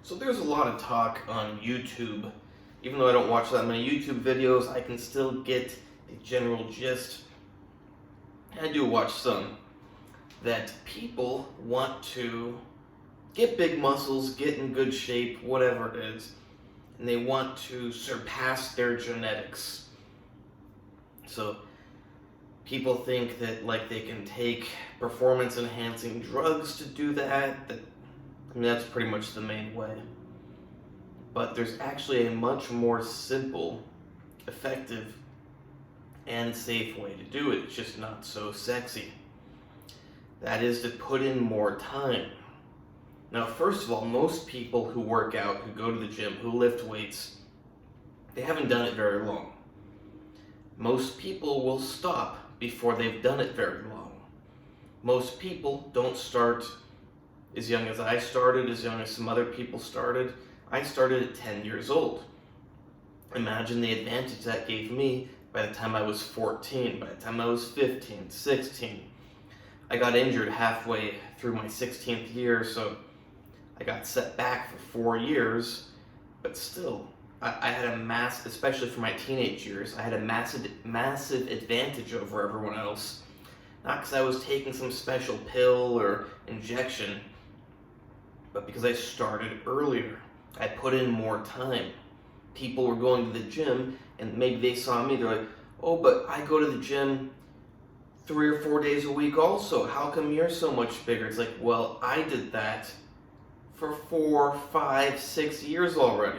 So there's a lot of talk on YouTube. Even though I don't watch that many YouTube videos, I can still get the general gist. I do watch some. That people want to get big muscles, get in good shape, whatever it is, and they want to surpass their genetics. So people think that they can take performance enhancing drugs to do that. That's pretty much the main way. But there's actually a much more simple, effective, and safe way to do it. It's just not so sexy. That is to put in more time. Now, first of all, most people who work out, who go to the gym, who lift weights, they haven't done it very long. Most people will stop before they've done it very long. Most people don't start as young as I started, as young as some other people started. I started at 10 years old. Imagine the advantage that gave me by the time I was 14, by the time I was 15, 16. I got injured halfway through my 16th year, so I got set back for 4 years, but still, I had especially for my teenage years, I had a massive advantage over everyone else. Not because I was taking some special pill or injection, but because I started earlier. I put in more time. People were going to the gym, and maybe they saw me, they're like, oh, but I go to the gym 3 or 4 days a week also. How come you're so much bigger? It's like, well, I did that for 4, 5, 6 years already.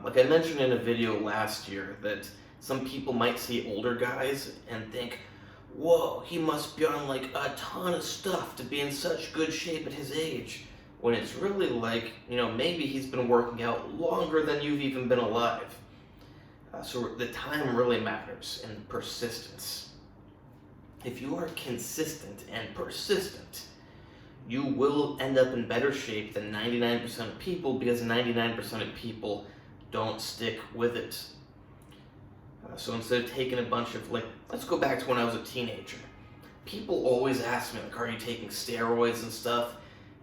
Like I mentioned in a video last year, that some people might see older guys and think, whoa, he must be on a ton of stuff to be in such good shape at his age. When it's really maybe he's been working out longer than you've even been alive. So the time really matters, and persistence. If you are consistent and persistent, you will end up in better shape than 99% of people, because 99% of people don't stick with it. So instead of taking a bunch of, let's go back to when I was a teenager. People always ask me, are you taking steroids and stuff?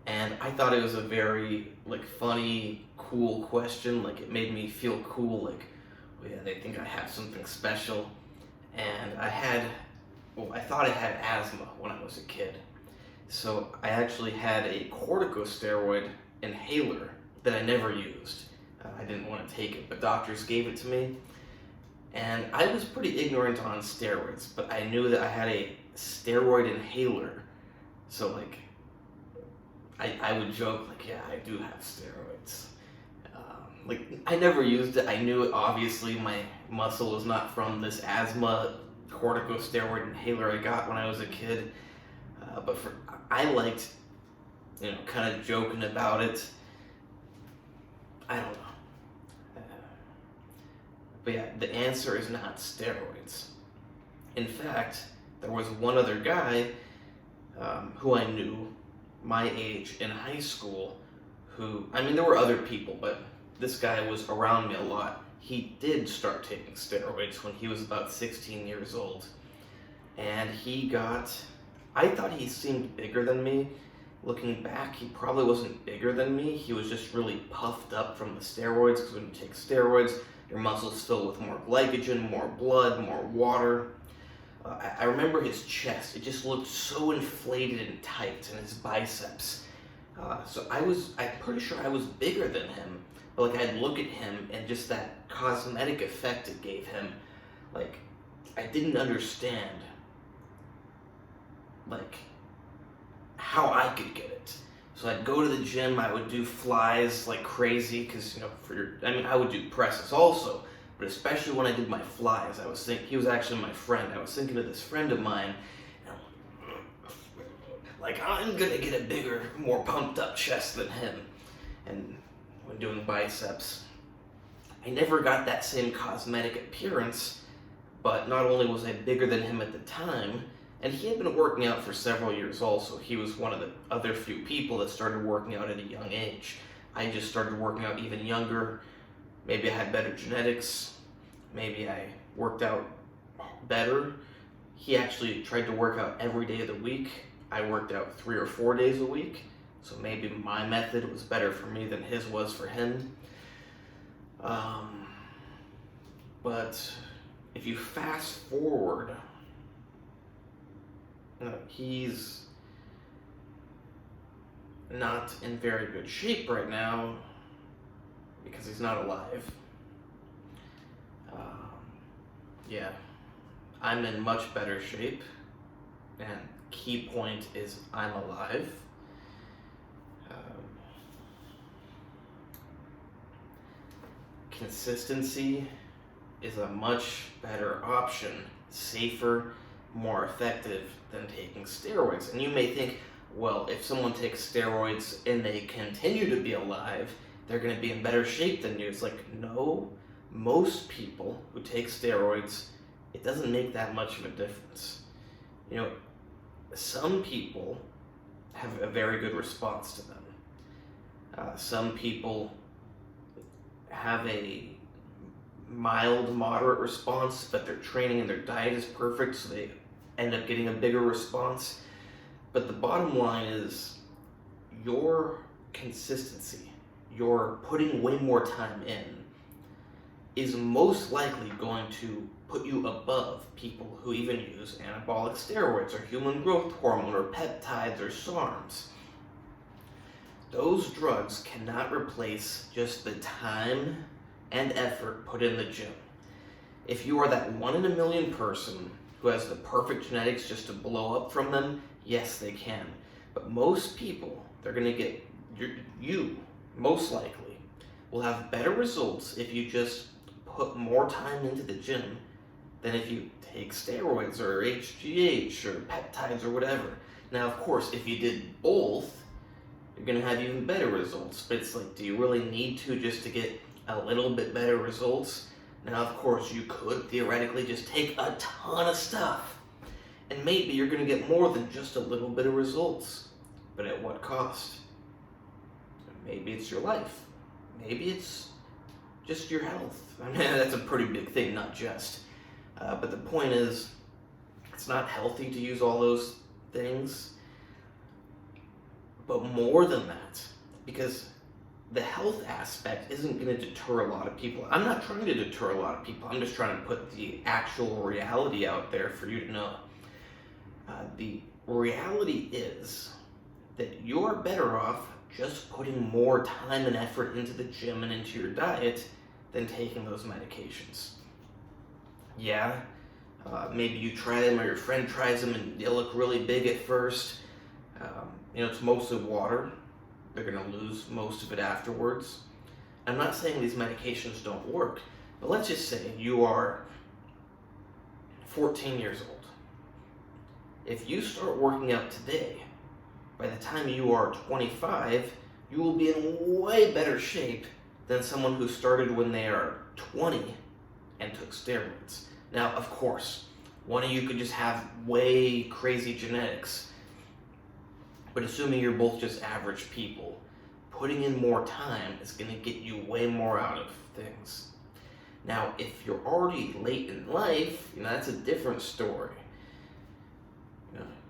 And I thought it was a very, funny, cool question. It made me feel cool, oh yeah, they think I have something special. And I thought I had asthma when I was a kid. So I actually had a corticosteroid inhaler that I never used. I didn't want to take it, but doctors gave it to me. And I was pretty ignorant on steroids, but I knew that I had a steroid inhaler. So I would joke, yeah, I do have steroids. I never used it. I knew it, obviously my muscle was not from this asthma corticosteroid inhaler I got when I was a kid. But I liked, kind of joking about it. I don't know. But yeah, the answer is not steroids. In fact, there was one other guy who I knew my age in high school there were other people, but this guy was around me a lot. He did start taking steroids when he was about 16 years old. And I thought he seemed bigger than me. Looking back, he probably wasn't bigger than me. He was just really puffed up from the steroids, because when you take steroids, your muscles fill with more glycogen, more blood, more water. I remember his chest. It just looked so inflated and tight, and his biceps. So I'm pretty sure I was bigger than him. But I'd look at him, and just that cosmetic effect it gave him, I didn't understand, how I could get it. So I'd go to the gym, I would do flies like crazy, because, I would do presses also, but especially when I did my flies, I was thinking, he was actually my friend, I was thinking of this friend of mine, and I'm gonna get a bigger, more pumped up chest than him. And when doing biceps, I never got that same cosmetic appearance, but not only was I bigger than him at the time, and he had been working out for several years also. He was one of the other few people that started working out at a young age. I just started working out even younger. Maybe I had better genetics. Maybe I worked out better. He actually tried to work out every day of the week. I worked out 3 or 4 days a week. So maybe my method was better for me than his was for him. But if you fast forward, he's not in very good shape right now because he's not alive. Yeah, I'm in much better shape, and key point is I'm alive. Consistency is a much better option, safer, more effective than taking steroids. And you may think, well, if someone takes steroids and they continue to be alive, they're going to be in better shape than you. It's like, no, most people who take steroids, it doesn't make that much of a difference. You know, some people have a very good response to them. Some people have a mild, moderate response, but their training and their diet is perfect, so they end up getting a bigger response. But the bottom line is your consistency, your putting way more time in, is most likely going to put you above people who even use anabolic steroids or human growth hormone or peptides or SARMs. Those drugs cannot replace just the time and effort put in the gym. If you are that 1 in a million person who has the perfect genetics just to blow up from them, yes, they can. But most people, they're going to get, you most likely, will have better results if you just put more time into the gym than if you take steroids or HGH or peptides or whatever. Now, of course, if you did both, you're going to have even better results. But it's like, do you really need to just to get a little bit better results? Now, of course, you could theoretically just take a ton of stuff, and maybe you're going to get more than just a little bit of results. But at what cost? Maybe it's your life. Maybe it's just your health. I mean, that's a pretty big thing, not just. But the point is, it's not healthy to use all those things. But more than that, because the health aspect isn't going to deter a lot of people. I'm not trying to deter a lot of people. I'm just trying to put the actual reality out there for you to know. The reality is that you're better off just putting more time and effort into the gym and into your diet than taking those medications. Yeah, maybe you try them or your friend tries them and they look really big at first. It's mostly water. They're going to lose most of it afterwards. I'm not saying these medications don't work, but let's just say you are 14 years old. If you start working out today, by the time you are 25, you will be in way better shape than someone who started when they are 20 and took steroids. Now, of course, one of you could just have way crazy genetics, but assuming you're both just average people, putting in more time is going to get you way more out of things. Now, if you're already late in life, that's a different story.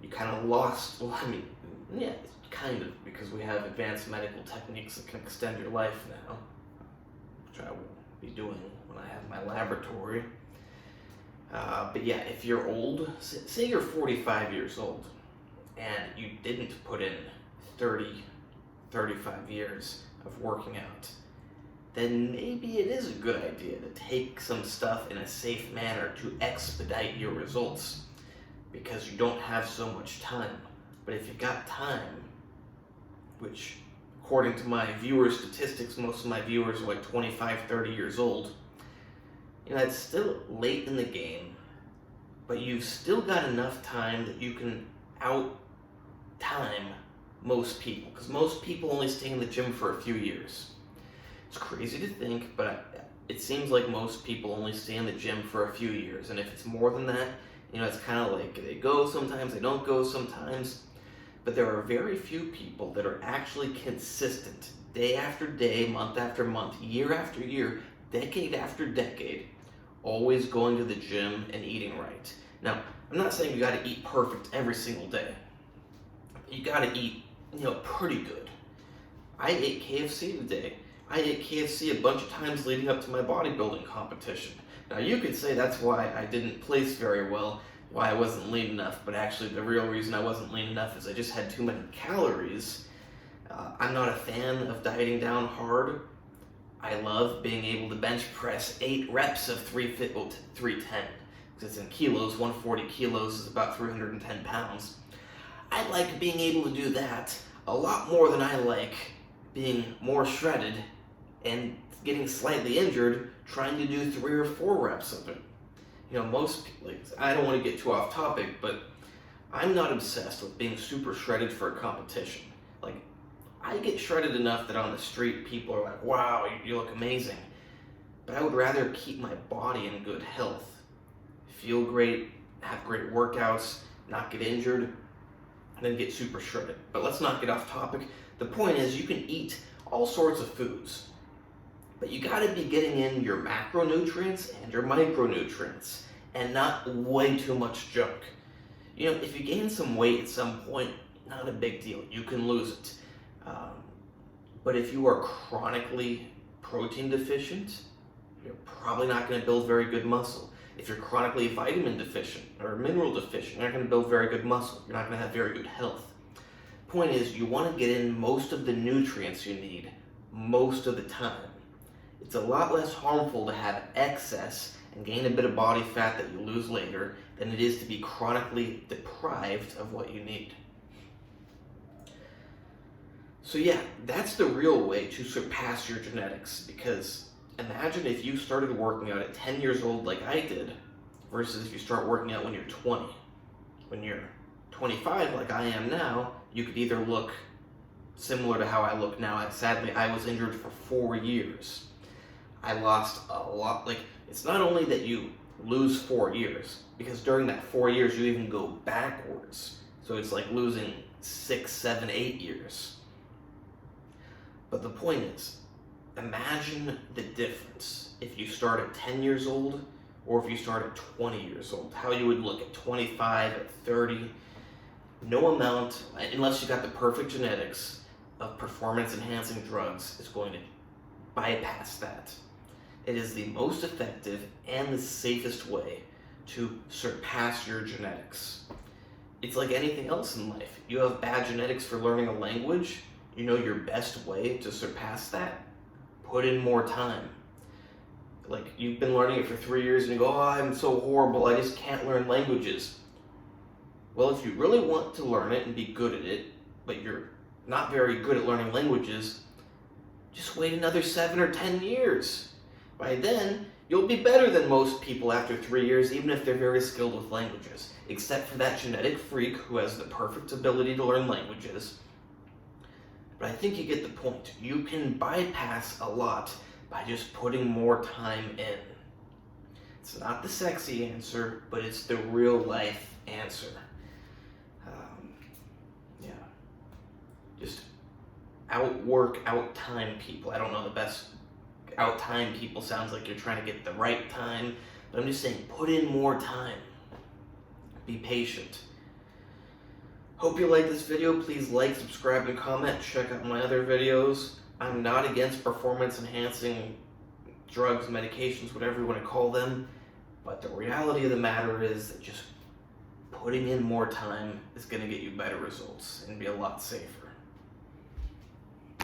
You kind of lost, kind of, because we have advanced medical techniques that can extend your life now, which I will be doing when I have my laboratory. But yeah, if you're old, say you're 45 years old, and you didn't put in 30, 35 years of working out, then maybe it is a good idea to take some stuff in a safe manner to expedite your results, because you don't have so much time. But if you got time, which according to my viewer statistics, most of my viewers are like 25, 30 years old, it's still late in the game, but you've still got enough time that you can out-time most people, because most people only stay in the gym for a few years. It's crazy to think, but it seems like most people only stay in the gym for a few years, and if it's more than that, it's kind of like they go sometimes, they don't go sometimes, but there are very few people that are actually consistent, day after day, month after month, year after year, decade after decade, always going to the gym and eating right. Now, I'm not saying you got to eat perfect every single day. You got to eat, pretty good. I ate KFC today. I ate KFC a bunch of times leading up to my bodybuilding competition. Now you could say that's why I didn't place very well, why I wasn't lean enough, but actually the real reason I wasn't lean enough is I just had too many calories. I'm not a fan of dieting down hard. I love being able to bench press 8 reps of 310, because it's in kilos. 140 kilos is about 310 pounds. I like being able to do that a lot more than I like being more shredded and getting slightly injured trying to do 3 or 4 reps of it. Most people, I don't want to get too off topic, but I'm not obsessed with being super shredded for a competition. I get shredded enough that on the street people are like, wow, you look amazing. But I would rather keep my body in good health, feel great, have great workouts, not get injured, than get super shredded. But let's not get off topic. The point is, you can eat all sorts of foods, but you gotta be getting in your macronutrients and your micronutrients, and not way too much junk. If you gain some weight at some point, not a big deal. You can lose it. But if you are chronically protein deficient, you're probably not going to build very good muscle. If you're chronically vitamin deficient or mineral deficient, you're not going to build very good muscle. You're not going to have very good health. Point is, you want to get in most of the nutrients you need most of the time. It's a lot less harmful to have excess and gain a bit of body fat that you lose later than it is to be chronically deprived of what you need. So yeah, that's the real way to surpass your genetics, because imagine if you started working out at 10 years old like I did, versus if you start working out when you're 20. When you're 25 like I am now, you could either look similar to how I look now. Sadly, I was injured for 4 years. I lost a lot. It's not only that you lose 4 years, because during that 4 years you even go backwards. So it's like losing 6, 7, 8 years. But the point is, imagine the difference if you start at 10 years old or if you start at 20 years old. How you would look at 25, at 30. No amount, unless you got the perfect genetics, of performance-enhancing drugs is going to bypass that. It is the most effective and the safest way to surpass your genetics. It's like anything else in life. You have bad genetics for learning a language. Your best way to surpass that? Put in more time. You've been learning it for 3 years and you go, oh, I'm so horrible, I just can't learn languages. Well, if you really want to learn it and be good at it, but you're not very good at learning languages, just wait another 7 or 10 years. By then, you'll be better than most people after 3 years, even if they're very skilled with languages, except for that genetic freak who has the perfect ability to learn languages. But I think you get the point. You can bypass a lot by just putting more time in. It's not the sexy answer, but it's the real life answer. Just outwork, out-time people. I don't know the best. Out-time people sounds like you're trying to get the right time, but I'm just saying, put in more time. Be patient. Hope you like this video. Please like, subscribe, and comment. Check out my other videos. I'm not against performance-enhancing drugs, medications, whatever you want to call them. But the reality of the matter is that just putting in more time is going to get you better results and be a lot safer.